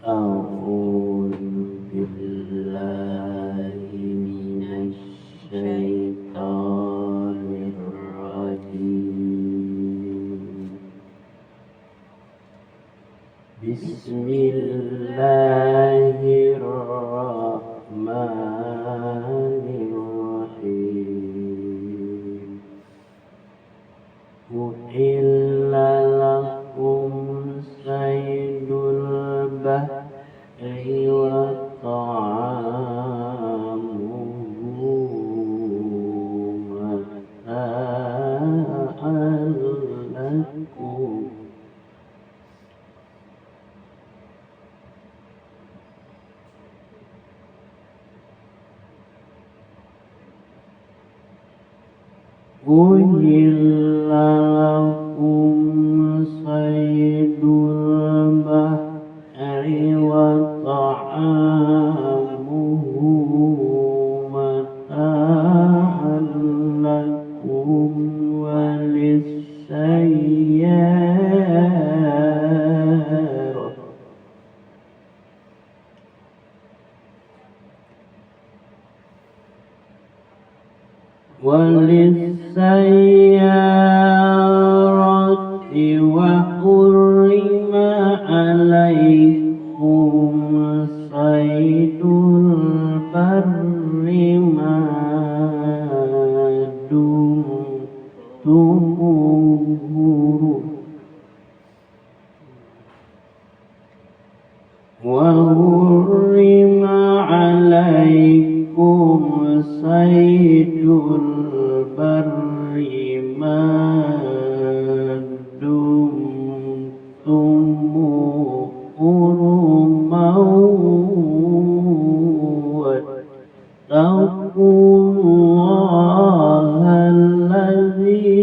أعوذ بالله من الشيطان الرجيم. بسم الله الرحمن الرحيم. أحل لكم صيد البحر وطعامه متاعا لكم أحل لكم صيد البحر وطعامه متاعا لكم وللسيارة وحرم عليكم صيد البر ما دمتم حرما وحرم عليكم صيد البر ما دمتم حرما واتقوا الله الذي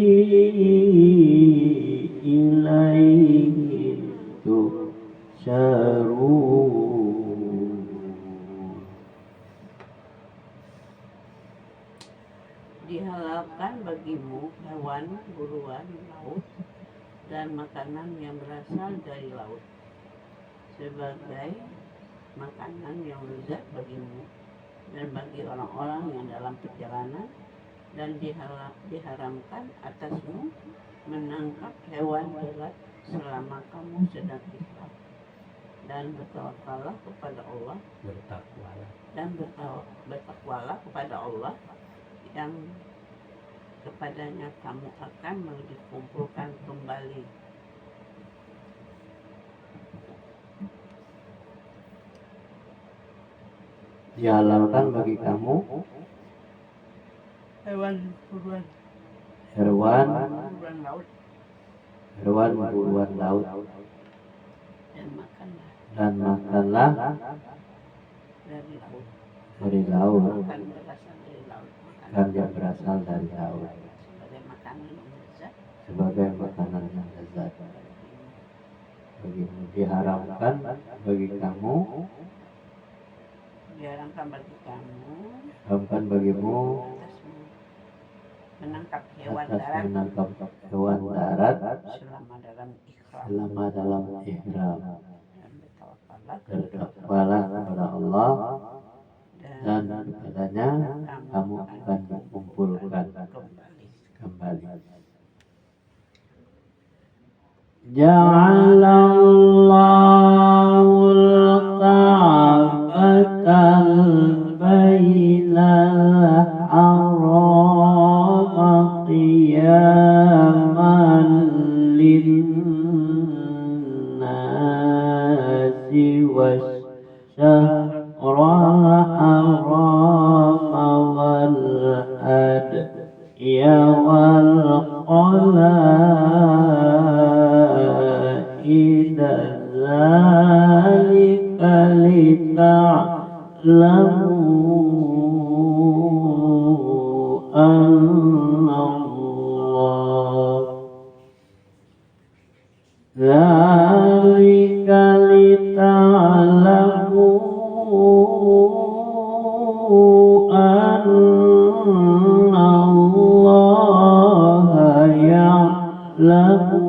إليه تحشرون. Dihalalkan bagimu hewan buruan laut dan makanan yang berasal dari laut sebagai makanan yang lezat bagimu dan bagi orang-orang yang dalam perjalanan, dan diharamkan atasmu menangkap hewan berat selama kamu sedang ihram, dan bertakwalah kepada Allah kepada Allah yang kepadanya kamu akan dikumpulkan kembali. Dihalalkan bagi kamu hewan buruan laut dan makanlah dari laut makan yang berasal dari laut sebagai makanan yang lezat bagimu. Diharamkan bagimu menangkap hewan darat selama dalam ihram, dan bertakwalah kepada Allah dan kepadanya kamu akan dikumpulkan kembali. Ja'alallahul Ka'batal Baital Haram qiyaman lin-nasi wasyahral haram wal hadya wal qala'id dzalika lita'lamu anna Allah dzalika lita'lamu anna Allah ya'lamu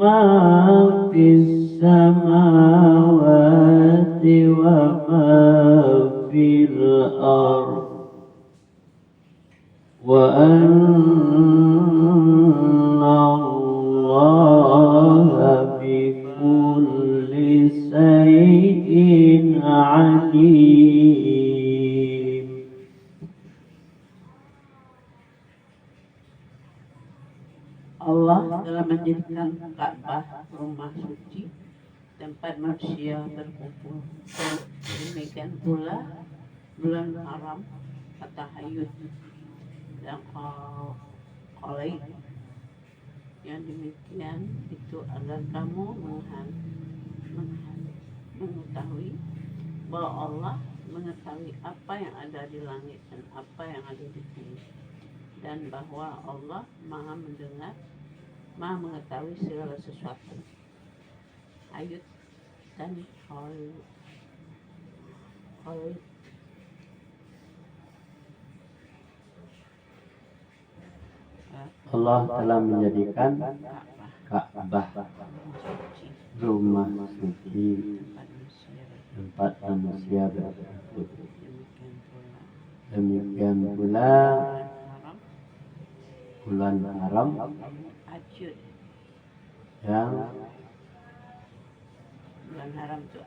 ma fis samawati وما في الأرض وأن الله بكل شيء عليم. Allah telah menjadikan Ka'bah rumah suci, tempat manusia berkumpul. Demikian pula bulan haram, At-Tahayyud dan Qalaid. Yang demikian itu agar kamu mengetahui bahwa Allah mengetahui apa yang ada di langit dan apa yang ada di bumi, dan bahwa Allah Maha mendengar, Maha mengetahui segala sesuatu. Ayat dan Qalaid. Allah telah menjadikan Ka'bah rumah suci, tempat manusia berkumpul. Demikian pula bulan haram yang bulan haram itu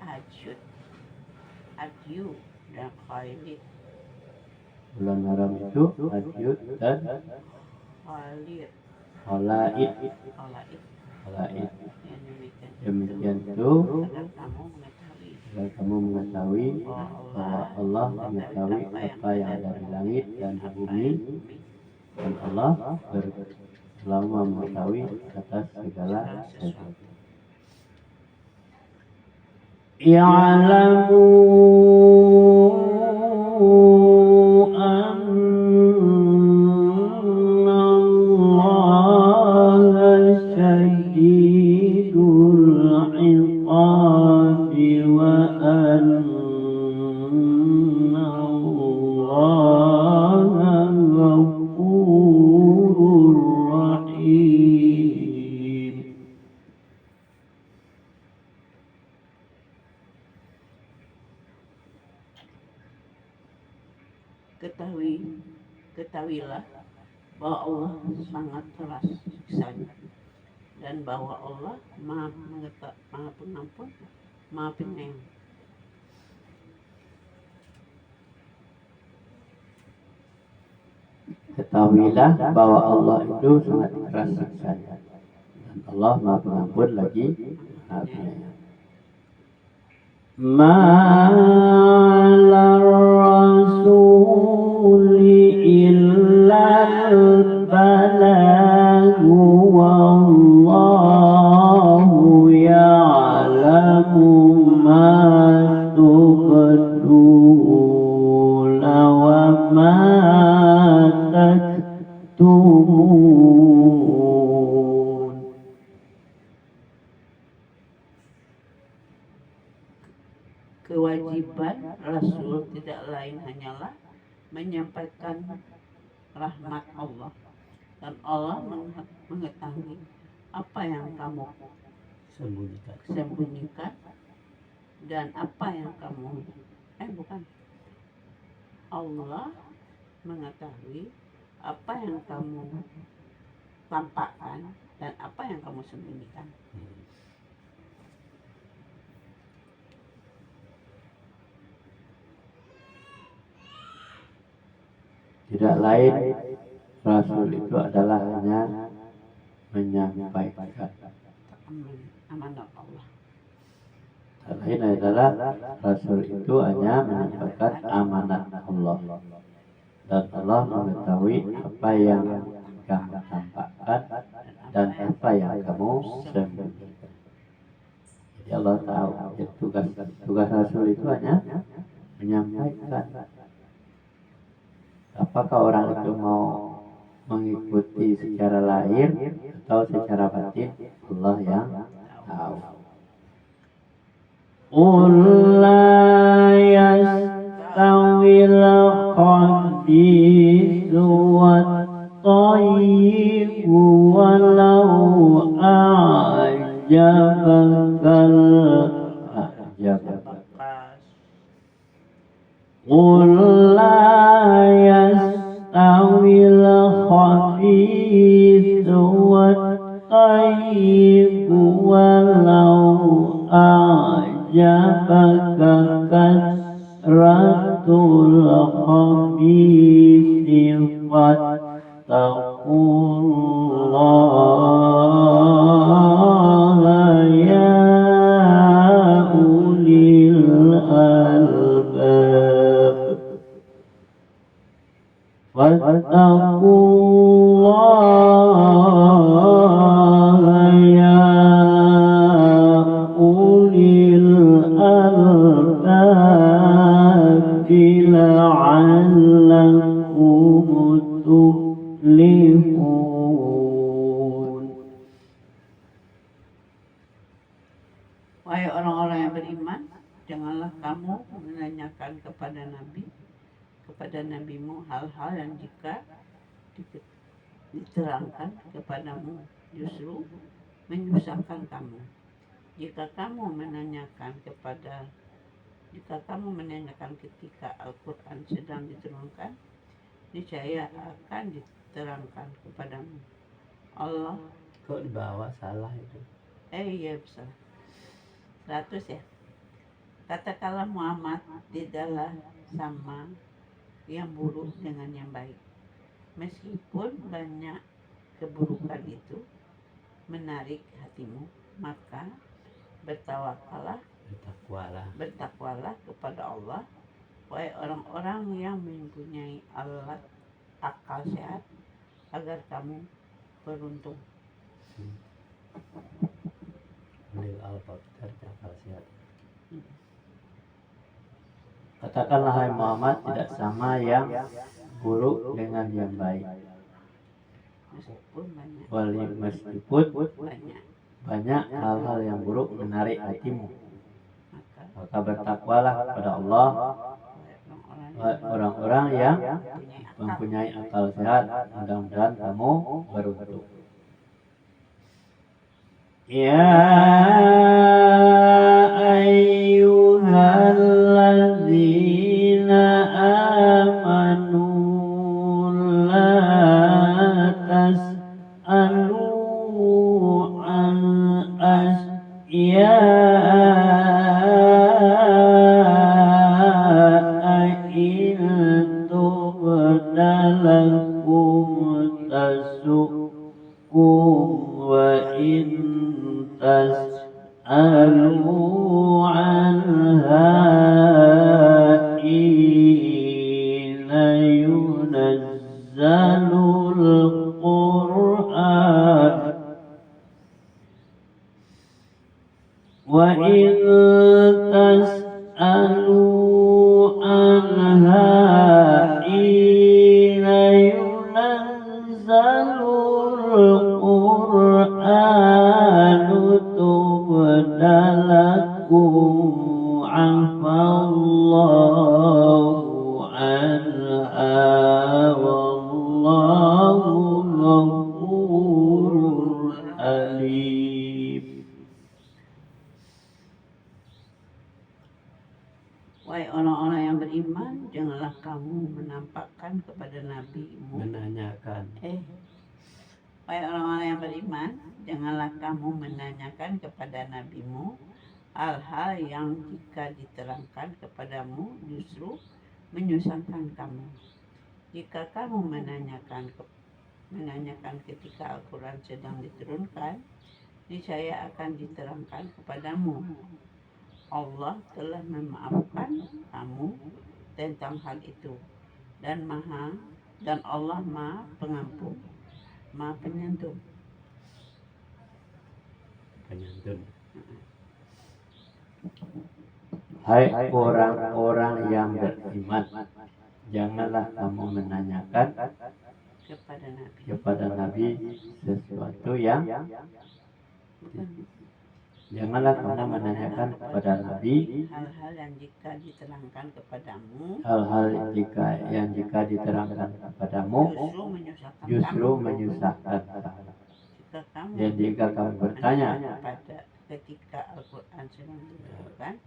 Adyu dan Khalid. Bulan haram itu Adyu dan Khalaid. Demikian itu agar kamu mengetahui bahwa Allah mengetahui apa yang ada di langit dan di bumi, dan Allah selalu mengetahui atas segala sesuatu. Ya'lamu Ketahuilah bahwa Allah sangat keras siksanya, dan bahwa Allah Maha Pengampun, Maha Penyayang. Ketahuilah bahwa Allah itu sangat keras siksanya, dan Allah Maha Pengampun lagi Maha Penyayang. Ma'alar rasuli illal balaghu wallahu ya'lamu ma tubduna wa ma taktumun. Kewajiban Rasul tidak lain hanyalah menyampaikan rahmat Allah, dan Allah mengetahui apa yang kamu sembunyikan dan apa yang kamu Allah mengetahui apa yang kamu tampakkan dan apa yang kamu sembunyikan. Tidak lain Rasul itu adalah hanya menyampaikan amanat Allah. Tak lain adalah Rasul itu hanya menyampaikan amanat Allah, dan Allah mengetahui apa yang kamu tampakkan dan apa yang kamu sembunyikan. Jadi Allah tahu. Tugas Rasul itu hanya menyampaikan. Apakah orang itu mau mengikuti secara lahir atau secara batin, Allah yang tahu. Qul la yastawil khabithu wat-thayyibu walau a'jabakal keras. قل لا يستوي الخبيث والطيب ولو أعجبك كثرة الخبيث فاتقوا الله يا أولي الألباب فاتقوا الله يا أولي الألباب لعلكم تفلحون. Wahai orang-orang yang beriman, janganlah kamu menanyakan kepada nabimu hal-hal yang jika diterangkan kepadamu justru menyusahkan kamu. Jika kamu menanyakan ketika Al-Quran sedang diturunkan, niscaya akan diterangkan kepadamu. Allah. Kok di bawah salah itu? Iya besar. 100 ya. Katakanlah Muhammad tidaklah sama yang buruk dengan yang baik. Meskipun banyak keburukan itu menarik hatimu, maka bertakwalah kepada Allah, wahai orang-orang yang mempunyai akal sehat, agar kamu beruntung. Katakanlah hai Muhammad, tidak sama yang buruk dengan yang baik. Meskipun banyak hal-hal yang buruk menarik hatimu, maka bertakwalah kepada Allah, orang-orang yang mempunyai akal sehat, mudah-mudahan kamu beruntung. Ya ayyuhalladzina amanu la tas'alu an asya'a in tubda lakum tasu'kum wa in tas'alu anha hina yunazzalul Qur'an wa in tas'alu anha hina yunazzalul Qur'an tubda lakum afallahu anha wallahu ghafurur halim. Wahai orang-orang yang beriman, janganlah kamu menampakkan kepada nabimu Wahai orang-orang yang beriman, janganlah kamu menanyakan kepada nabimu hal-hal yang jika diterangkan kepadamu justru menyusahkan kamu. Jika kamu menanyakan ketika Al-Quran sedang diturunkan, niscaya akan diterangkan kepadamu. Allah telah memaafkan kamu tentang hal itu, dan Allah Maha Pengampun, Maha Penyantun. Hai orang-orang yang beriman, janganlah kamu menanyakan kepada Nabi sesuatu yang janganlah kamu menanyakan kepada Nabi hal-hal yang jika diterangkan kepadamu justru menyusahkan kamu. Dan jika kamu bertanya ketika Al-Quran sedang diturunkan,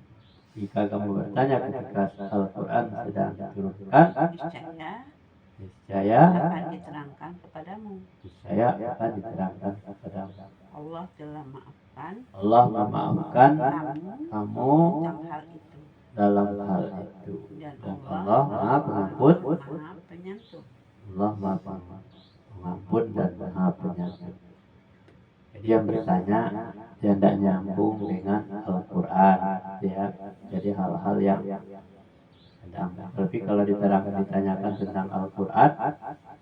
Jika kamu bertanya ketika Al-Quran sedang diturunkan, niscaya akan diterangkan kepadamu. akan diterangkan kepadamu. Allah telah maafkan Allah memaafkan kamu tentang hal itu. dalam hal itu. Dan Dan Allah Allah Maha Pengampun. Maha Penyantun. Allah Maha Pengampun dan Maha Penyantun. Jadi yang bertanya yang tidak nyambung dengan Al-Quran, ya. Jadi hal-hal yang sedang. Tapi kalau ditanyakan tentang Al-Quran,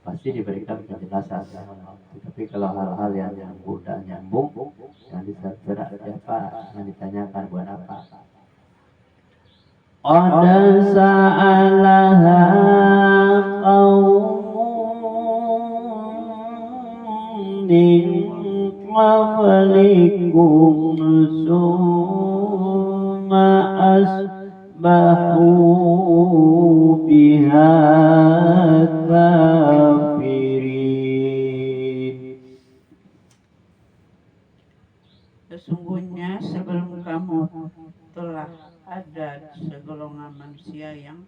pasti diberikan penjelasan. Tapi kalau hal-hal yang nyambung dan nyambung, yang terserah siapa yang ditanyakan buat apa. Qad sa'alaha qawmun min qablikum summa asbahu biha kafirin. Sesungguhnya sebelum kamu telah ada segolongan manusia yang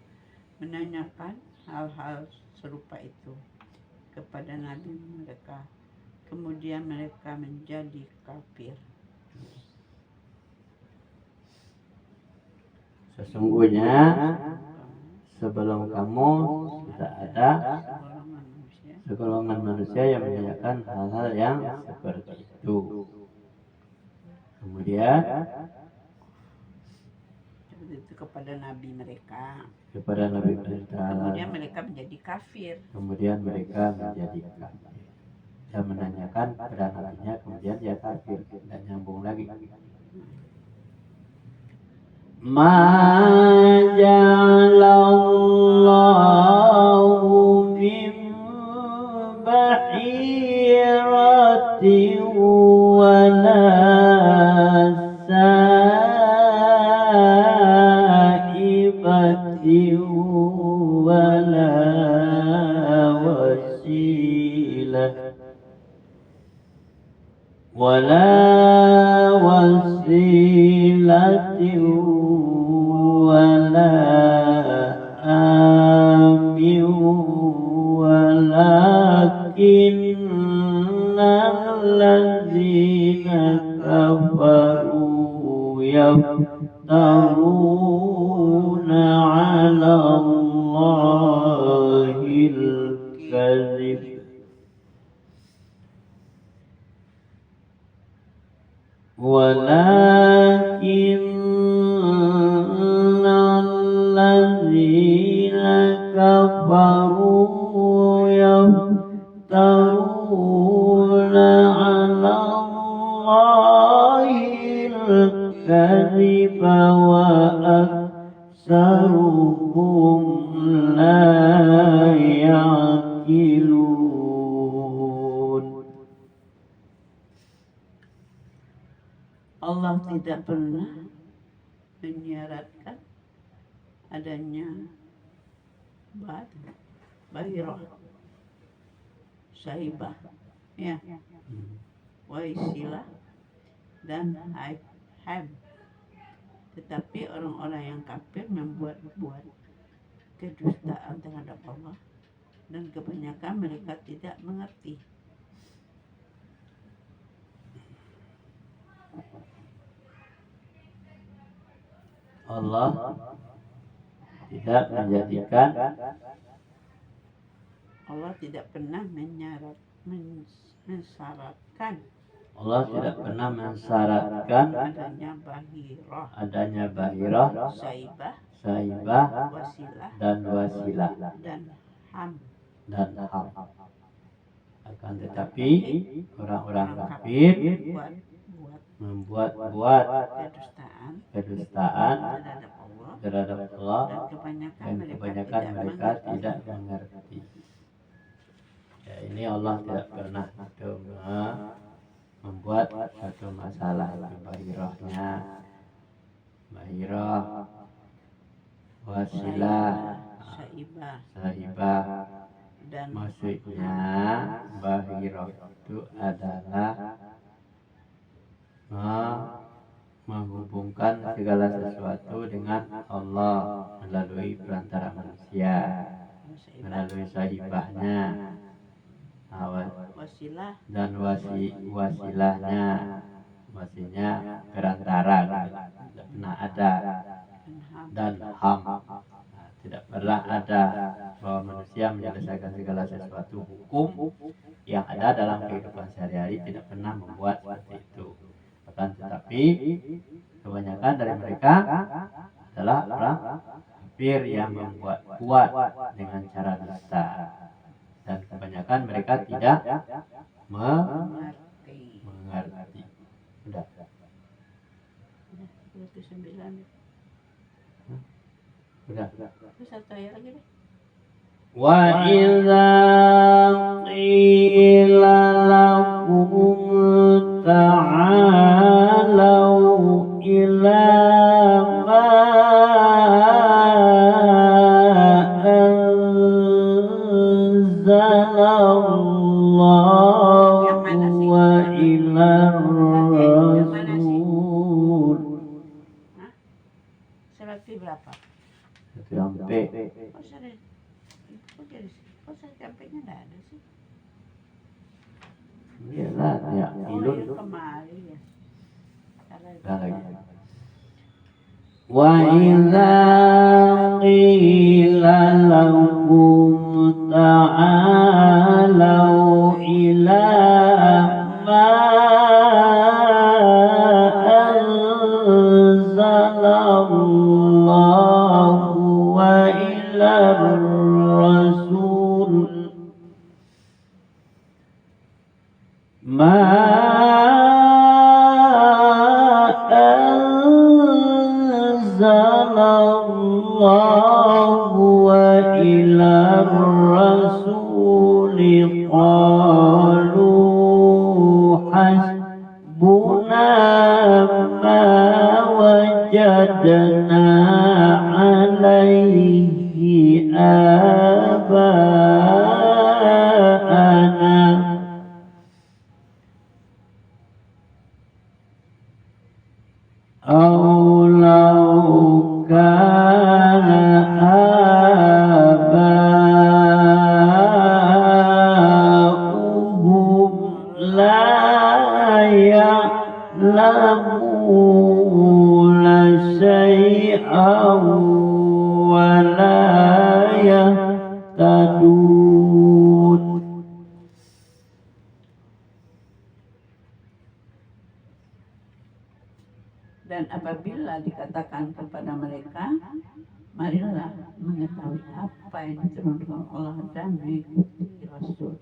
menanyakan hal-hal serupa itu kepada nabi mereka. Kemudian mereka menjadi kafir. Sesungguhnya sebelum kamu sudah ada segolongan manusia yang menanyakan hal-hal yang seperti itu. Kemudian itu kepada nabi mereka. Kemudian mereka menjadi kafir. Dia menanyakan kepada nabinya, kemudian dia kafir, dan nyambung lagi. Ma ja'alallahu min bahiratin wala sa'ibatin wala wasilatin wala amin walakinna allazina kafaru yaftaruna 'ala Allahil kadzib. Walakin allazina kafaru yaftaruna 'ala Allahil kadziba wa aktsaruhum la ya'qilun. Allah tidak pernah menyaratkan adanya bahirah, sahibah, ya, waisilah dan haib. Tetapi orang-orang yang kafir membuat-buat kedustaan terhadap Allah, dan kebanyakan mereka tidak mengerti. Allah tidak menjadikan, Allah tidak pernah mensyaratkan Allah tidak pernah mensyaratkan adanya bahirah, saibah, dan wasilah dan ham. Akan tetapi orang-orang kafir membuat kedustaan terhadap Allah, dan kebanyakan mereka tidak mengerti. Ya, ini Allah tidak pernah membuat satu masalah bahirah, wasilah, sahibah. Dan maksudnya bahirah itu adalah menghubungkan segala sesuatu dengan Allah melalui perantara manusia, melalui sahibahnya, wasilah dan wasilahnya, maksudnya perantara gitu. Tidak pernah ada, dan ham. Nah, tidak pernah ada bahwa manusia menyelesaikan segala sesuatu hukum yang ada dalam kehidupan sehari-hari, tidak pernah membuat seperti itu. Akan tetapi kebanyakan dari mereka adalah orang kafir yang membuat kuat dengan cara dusta, dan kebanyakan mereka tidak mengerti. Udah. Itu 9. Udah. Terus satu ayat lagi deh. Wa idza qila lahum ta'alau ila ma anzalallahu wa ila rasul. Selati berapa? Sampai Kok sampainya enggak ada sih? iyalah ya ilun Iya, kemarin ya. lagi. Wa idza qila lahum ta'alau ila ma anzalallahu wa ila rasul ma anzalallahu wa ila rasul qalu hasbuna ma wajadna alaihi aba'ana. أو لو كان آباؤهم لا يعلمون شيئا ولا يهتدون. Dan apabila dikatakan kepada mereka, marilah mengetahui apa yang diturunkan Allah dan mengikuti Rasul.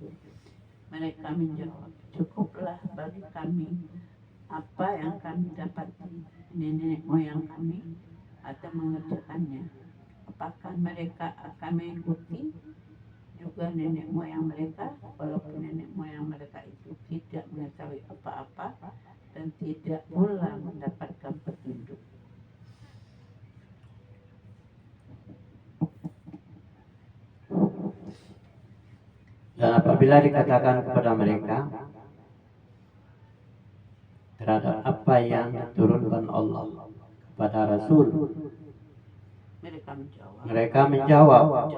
Mereka menjawab, cukuplah bagi kami apa yang kami dapati nenek moyang kami atau mengerjakannya. Apakah mereka akan mengikuti juga nenek moyang mereka, walaupun nenek moyang mereka itu tidak mengetahui apa-apa dan tidak pula mendapatkan petunjuk. Dan apabila dikatakan kepada mereka terhadap apa yang diturunkan Allah kepada Rasul, mereka menjawab,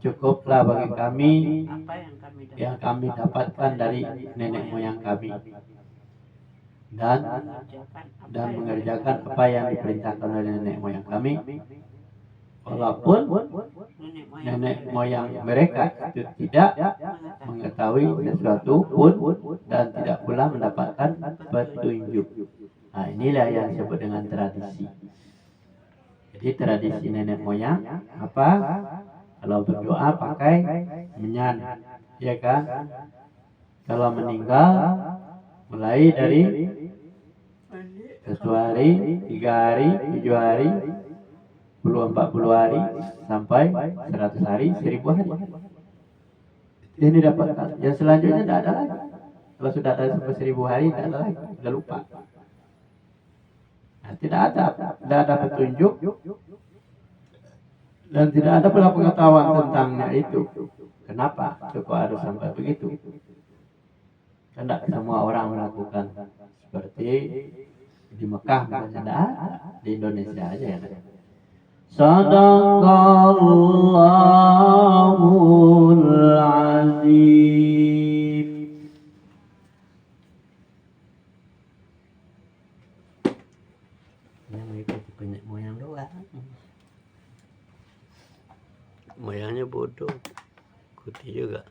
cukuplah bagi kami Apa yang kami dapatkan dari nenek moyang kami, dan mengerjakan apa yang diperintahkan oleh nenek moyang kami, walaupun nenek moyang mereka itu tidak mengetahui sesuatu pun dan tidak pula mendapatkan petunjuk. Nah, inilah yang disebut dengan tradisi. Jadi tradisi nenek moyang apa? Kalau berdoa pakai menyan, ya kan? Kalau meninggal mulai dari 1 hari, 3 hari, 7 hari, 40 hari, sampai 100 hari, 1000 hari. Ini dapatkan. Yang selanjutnya tidak ada lagi. Kalau sudah ada sampai 1000 hari, tidak ada lagi. Sudah lupa. Nah, tidak ada petunjuk dan tidak ada pula pengetahuan tentangnya itu. Kenapa? Kok harus sampai begitu? Tidak semua orang melakukan seperti Di Mekah misalnya ada, di Indonesia aja ya kan. Sadaqallahul azim. Ini mengikuti penyek moyang doang. Moyangnya bodoh, ikuti juga.